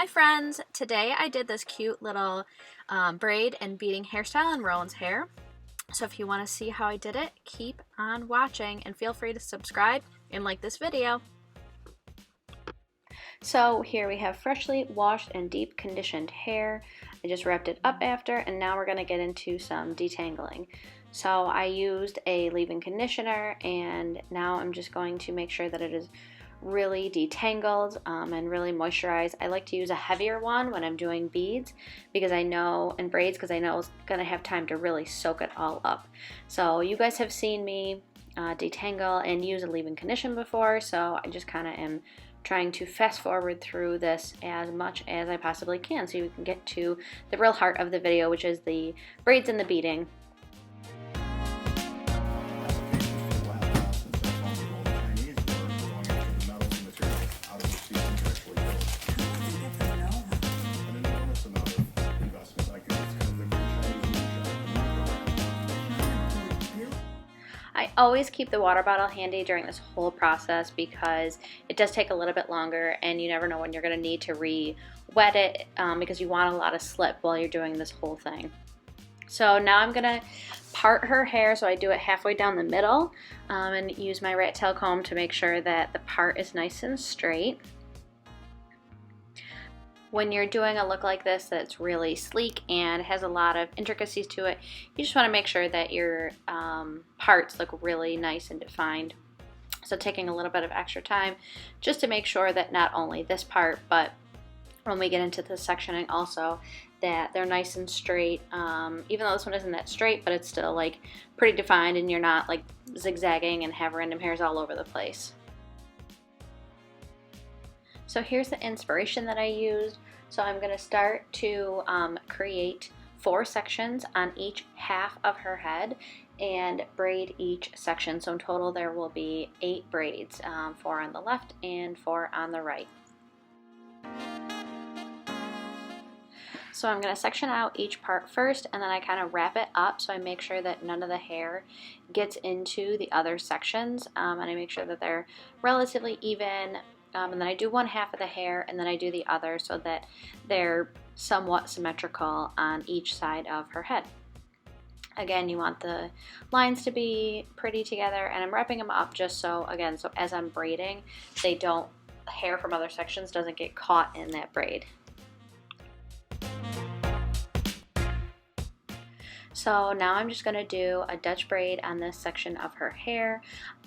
Hi friends! Today I did this cute little braid and beading hairstyle in Rowan's hair. So if you want to see how I did it, keep on watching and feel free to subscribe and like this video. So here we have freshly washed and deep conditioned hair. I just wrapped it up after, and now we're going to get into some detangling. So I used a leave-in conditioner, and now I'm just going to make sure that it is really detangled and really moisturized. I like to use a heavier one when I'm doing beads because I know, and braids, because I know it's gonna have time to really soak it all up. So you guys have seen me detangle and use a leave-in condition before, so I just kind of am trying to fast forward through this as much as I possibly can so you can get to the real heart of the video, which is the braids and the beading. I always keep the water bottle handy during this whole process because it does take a little bit longer and you never know when you're going to need to re-wet it because you want a lot of slip while you're doing this whole thing. So now I'm going to part her hair, so I do it halfway down the middle and use my rat tail comb to make sure that the part is nice and straight. When you're doing a look like this that's really sleek and has a lot of intricacies to it, you just want to make sure that your parts look really nice and defined. So taking a little bit of extra time just to make sure that not only this part, but when we get into the sectioning also, that they're nice and straight. Even though this one isn't that straight, but it's still like pretty defined and you're not like zigzagging and have random hairs all over the place. So here's the inspiration that I used. So I'm going to start to create 4 sections on each half of her head and braid each section. So in total there will be 8 braids, 4 on the left and 4 on the right. So I'm going to section out each part first, and then I kind of wrap it up so I make sure that none of the hair gets into the other sections, and I make sure that they're relatively even. And then I do one half of the hair and then I do the other so that they're somewhat symmetrical on each side of her head. Again, you want the lines to be pretty together, and I'm wrapping them up just so, again, so as I'm braiding, they don't, hair from other sections doesn't get caught in that braid. So now I'm just going to do a Dutch braid on this section of her hair.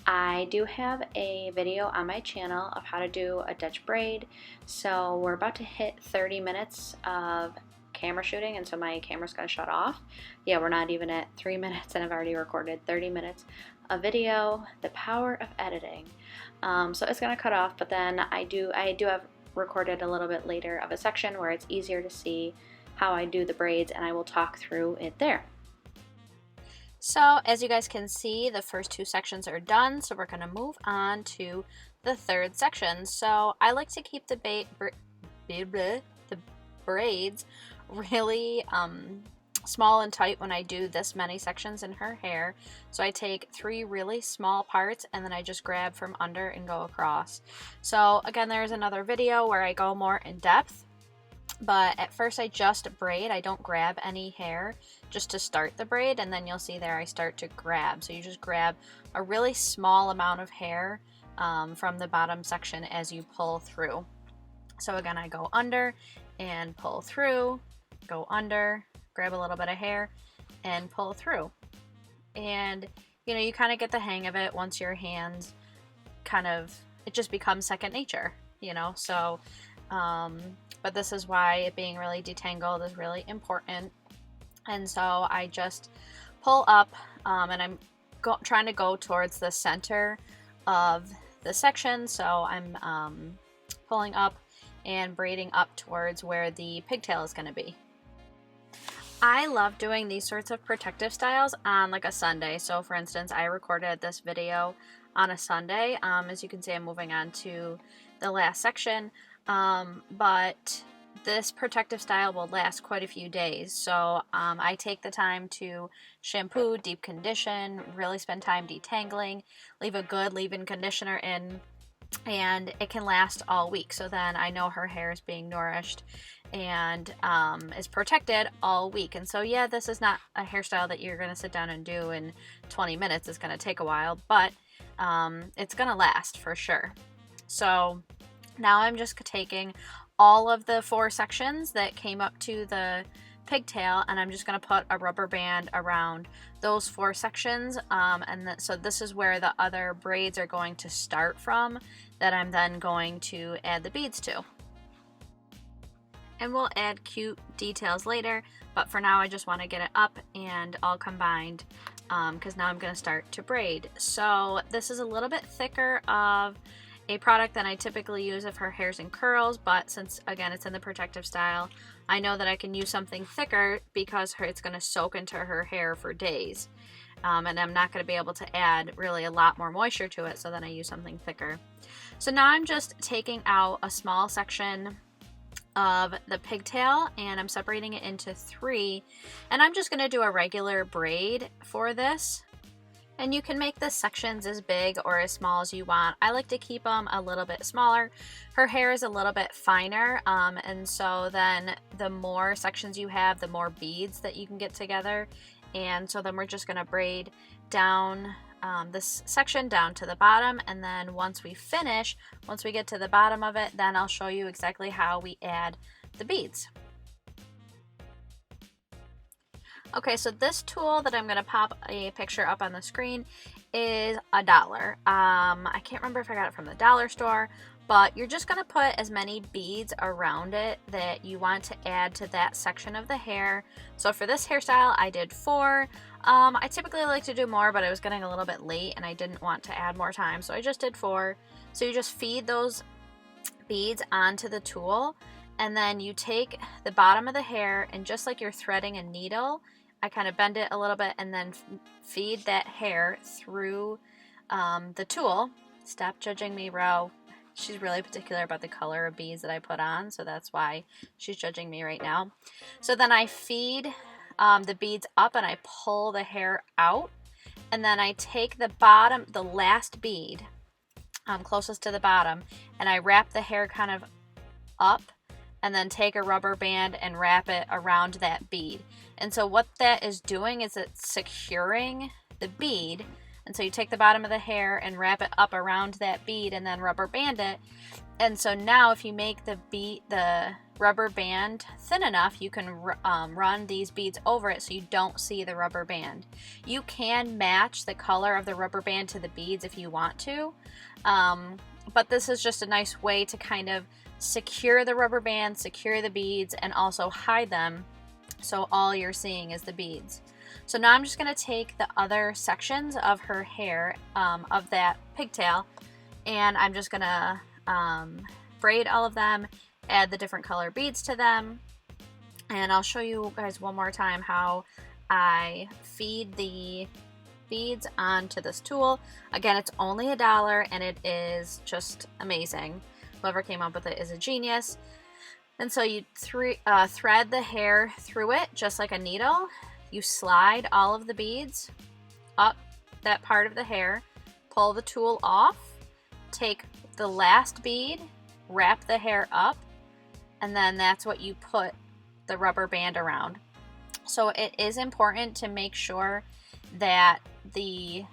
I do have a video on my channel of how to do a Dutch braid. So we're about to hit 30 minutes of camera shooting, and so my camera's going to shut off. Yeah, we're not even at 3 minutes and I've already recorded 30 minutes of video. The power of editing. So it's going to cut off, but then I do have recorded a little bit later of a section where it's easier to see how I do the braids, and I will talk through it there. So as you guys can see, the first 2 sections are done, so we're going to move on to the 3rd section. So I like to keep the braids really small and tight when I do this many sections in her hair. So I take 3 really small parts and then I just grab from under and go across. So again, there's another video where I go more in depth. But at first I just braid. I don't grab any hair just to start the braid, and then you'll see there I start to grab. So you just grab a really small amount of hair from the bottom section as you pull through. So again, I go under and pull through, go under, grab a little bit of hair and pull through. And you know, you kind of get the hang of it once your hands it just becomes second nature, you know. So but this is why it being really detangled is really important. And so I just pull up and I'm trying to go towards the center of the section. So I'm pulling up and braiding up towards where the pigtail is going to be. I love doing these sorts of protective styles on like a Sunday. So for instance, I recorded this video on a Sunday. As you can see, I'm moving on to the last section. But this protective style will last quite a few days. So I take the time to shampoo, deep condition, really spend time detangling, leave a good leave-in conditioner in and it can last all week. So then I know her hair is being nourished and is protected all week. And so yeah, this is not a hairstyle that you're going to sit down and do in 20 minutes. It's going to take a while, but it's going to last for sure. So now I'm just taking all of the 4 sections that came up to the pigtail, and I'm just going to put a rubber band around those 4 sections, so this is where the other braids are going to start from, that I'm then going to add the beads to. And we'll add cute details later, but for now I just want to get it up and all combined, because now I'm going to start to braid. So this is a little bit thicker of a product than I typically use if her hair's in curls, but since again it's in the protective style, I know that I can use something thicker because it's going to soak into her hair for days, and I'm not going to be able to add really a lot more moisture to it, so then I use something thicker. So now I'm just taking out a small section of the pigtail and I'm separating it into 3, and I'm just going to do a regular braid for this. And you can make the sections as big or as small as you want. I like to keep them a little bit smaller. Her hair is a little bit finer, and so then the more sections you have, the more beads that you can get together. And so then we're just going to braid down this section down to the bottom, and then once we get to the bottom of it, then I'll show you exactly how we add the beads. Okay, so this tool that I'm going to pop a picture up on the screen is $1. I can't remember if I got it from the dollar store, but you're just going to put as many beads around it that you want to add to that section of the hair. So for this hairstyle, I did 4. I typically like to do more, but I was getting a little bit late and I didn't want to add more time, so I just did 4. So you just feed those beads onto the tool, and then you take the bottom of the hair, and just like you're threading a needle, I kind of bend it a little bit and then feed that hair through the tool. Stop judging me, Ro. She's really particular about the color of beads that I put on, so that's why she's judging me right now. So then I feed the beads up and I pull the hair out, and then I take the last bead closest to the bottom, and I wrap the hair kind of up, and then take a rubber band and wrap it around that bead. And so what that is doing is it's securing the bead. And so you take the bottom of the hair and wrap it up around that bead and then rubber band it. And so now if you make the rubber band thin enough, you can run these beads over it so you don't see the rubber band. You can match the color of the rubber band to the beads if you want to. But this is just a nice way to kind of secure the rubber band, secure the beads, and also hide them so all you're seeing is the beads. So now I'm just going to take the other sections of her hair, of that pigtail, and I'm just going to braid all of them, add the different color beads to them, and I'll show you guys one more time how I feed the beads onto this tool. Again, it's only $1 and it is just amazing. Whoever came up with it is a genius. And so you thread the hair through it just like a needle. You slide all of the beads up that part of the hair, pull the tool off, take the last bead, wrap the hair up, and then that's what you put the rubber band around. So it is important to make sure that the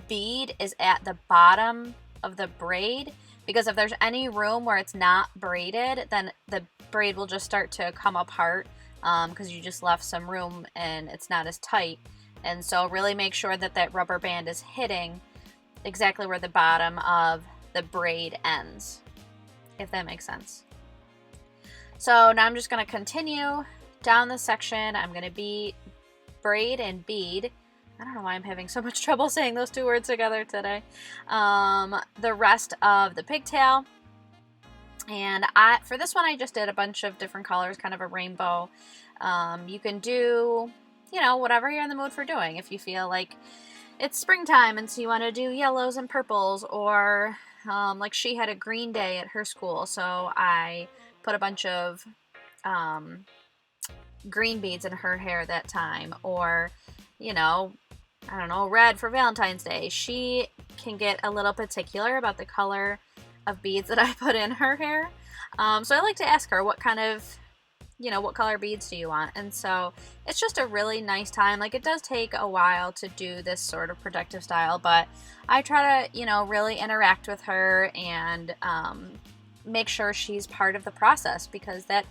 bead is at the bottom of the braid, because if there's any room where it's not braided, then the braid will just start to come apart because you just left some room and it's not as tight. And so really make sure that that rubber band is hitting exactly where the bottom of the braid ends, if that makes sense. So now I'm just going to continue down the section. I'm going to braid and bead. I don't know why I'm having so much trouble saying those 2 words together today. The rest of the pigtail. And for this one, I just did a bunch of different colors, kind of a rainbow. You can do, whatever you're in the mood for doing. If you feel like it's springtime and so you want to do yellows and purples, or like she had a green day at her school, so I put a bunch of green beads in her hair that time, or, I don't know, red for Valentine's Day. She can get a little particular about the color of beads that I put in her hair. So I like to ask her what kind of, what color beads do you want? And so it's just a really nice time. Like, it does take a while to do this sort of protective style, but I try to, really interact with her and make sure she's part of the process, because that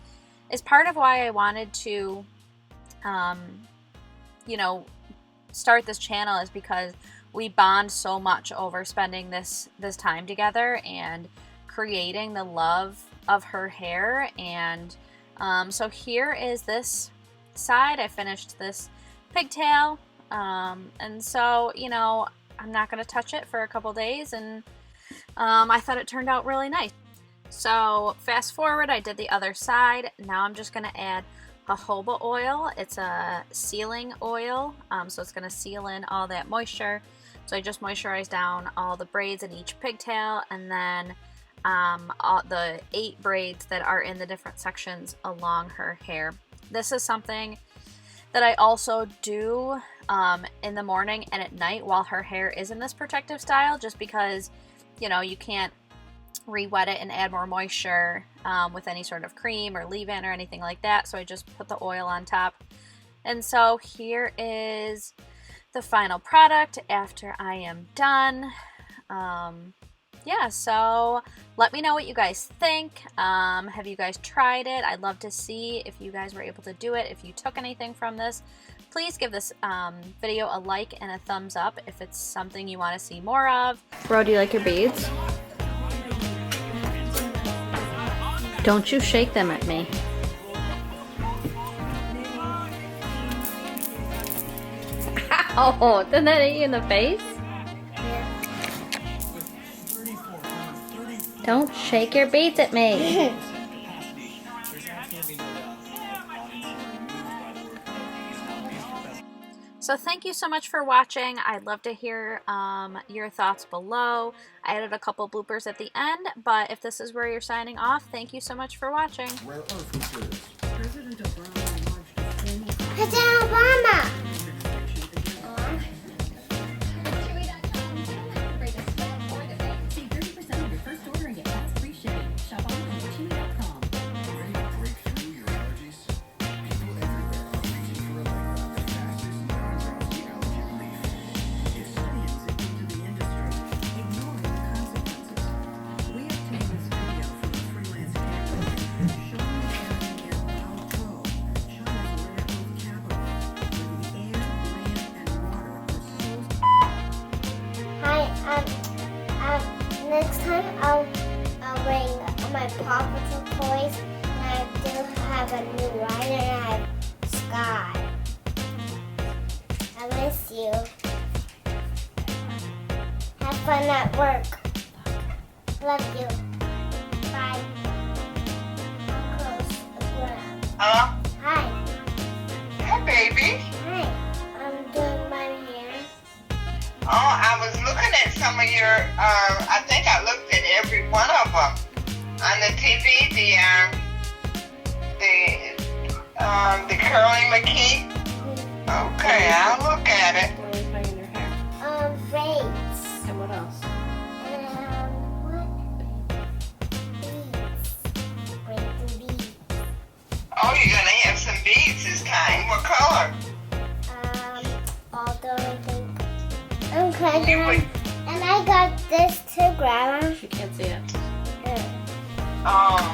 is part of why I wanted to, start this channel, is because we bond so much over spending this time together and creating the love of her hair. And so here is this side. I finished this pigtail, and so I'm not going to touch it for a couple days, and I thought it turned out really nice. So fast forward, I did the other side. Now I'm just going to add jojoba oil. It's a sealing oil, so it's going to seal in all that moisture. So I just moisturize down all the braids in each pigtail, and then all the 8 braids that are in the different sections along her hair. This is something that I also do in the morning and at night while her hair is in this protective style, just because you can't re-wet it and add more moisture with any sort of cream or leave-in or anything like that. So I just put the oil on top. And so here is the final product after I am done. Yeah, so let me know what you guys think. Have you guys tried it? I'd love to see if you guys were able to do it. If you took anything from this, please give this video a like and a thumbs up if it's something you want to see more of. Ro, do you like your beads? Don't you shake them at me. Ow! Didn't that hit you in the face? Don't shake your beads at me. So thank you so much for watching. I'd love to hear your thoughts below. I added a couple bloopers at the end, but if this is where you're signing off, thank you so much for watching. President Obama! Next time I'll bring my Paw Patrol toys, and I do have a new rider, and I have Sky. I miss you. Have fun at work. Love you. Bye. I'm close. Hello? Hi. Hey, baby. Hi. I'm doing my hair. Oh, I was looking at some of your, I think I looked at every one of them on the TV, the curly Mckee. Okay, I'll look at it. What are you putting in your hair? Braids. And what else? What? Beads. Braids and beads. Oh, you're going to have some beads this time. What color? Although I think. Okay, and I got this too, Grandma. She can't see it. Yeah. Oh.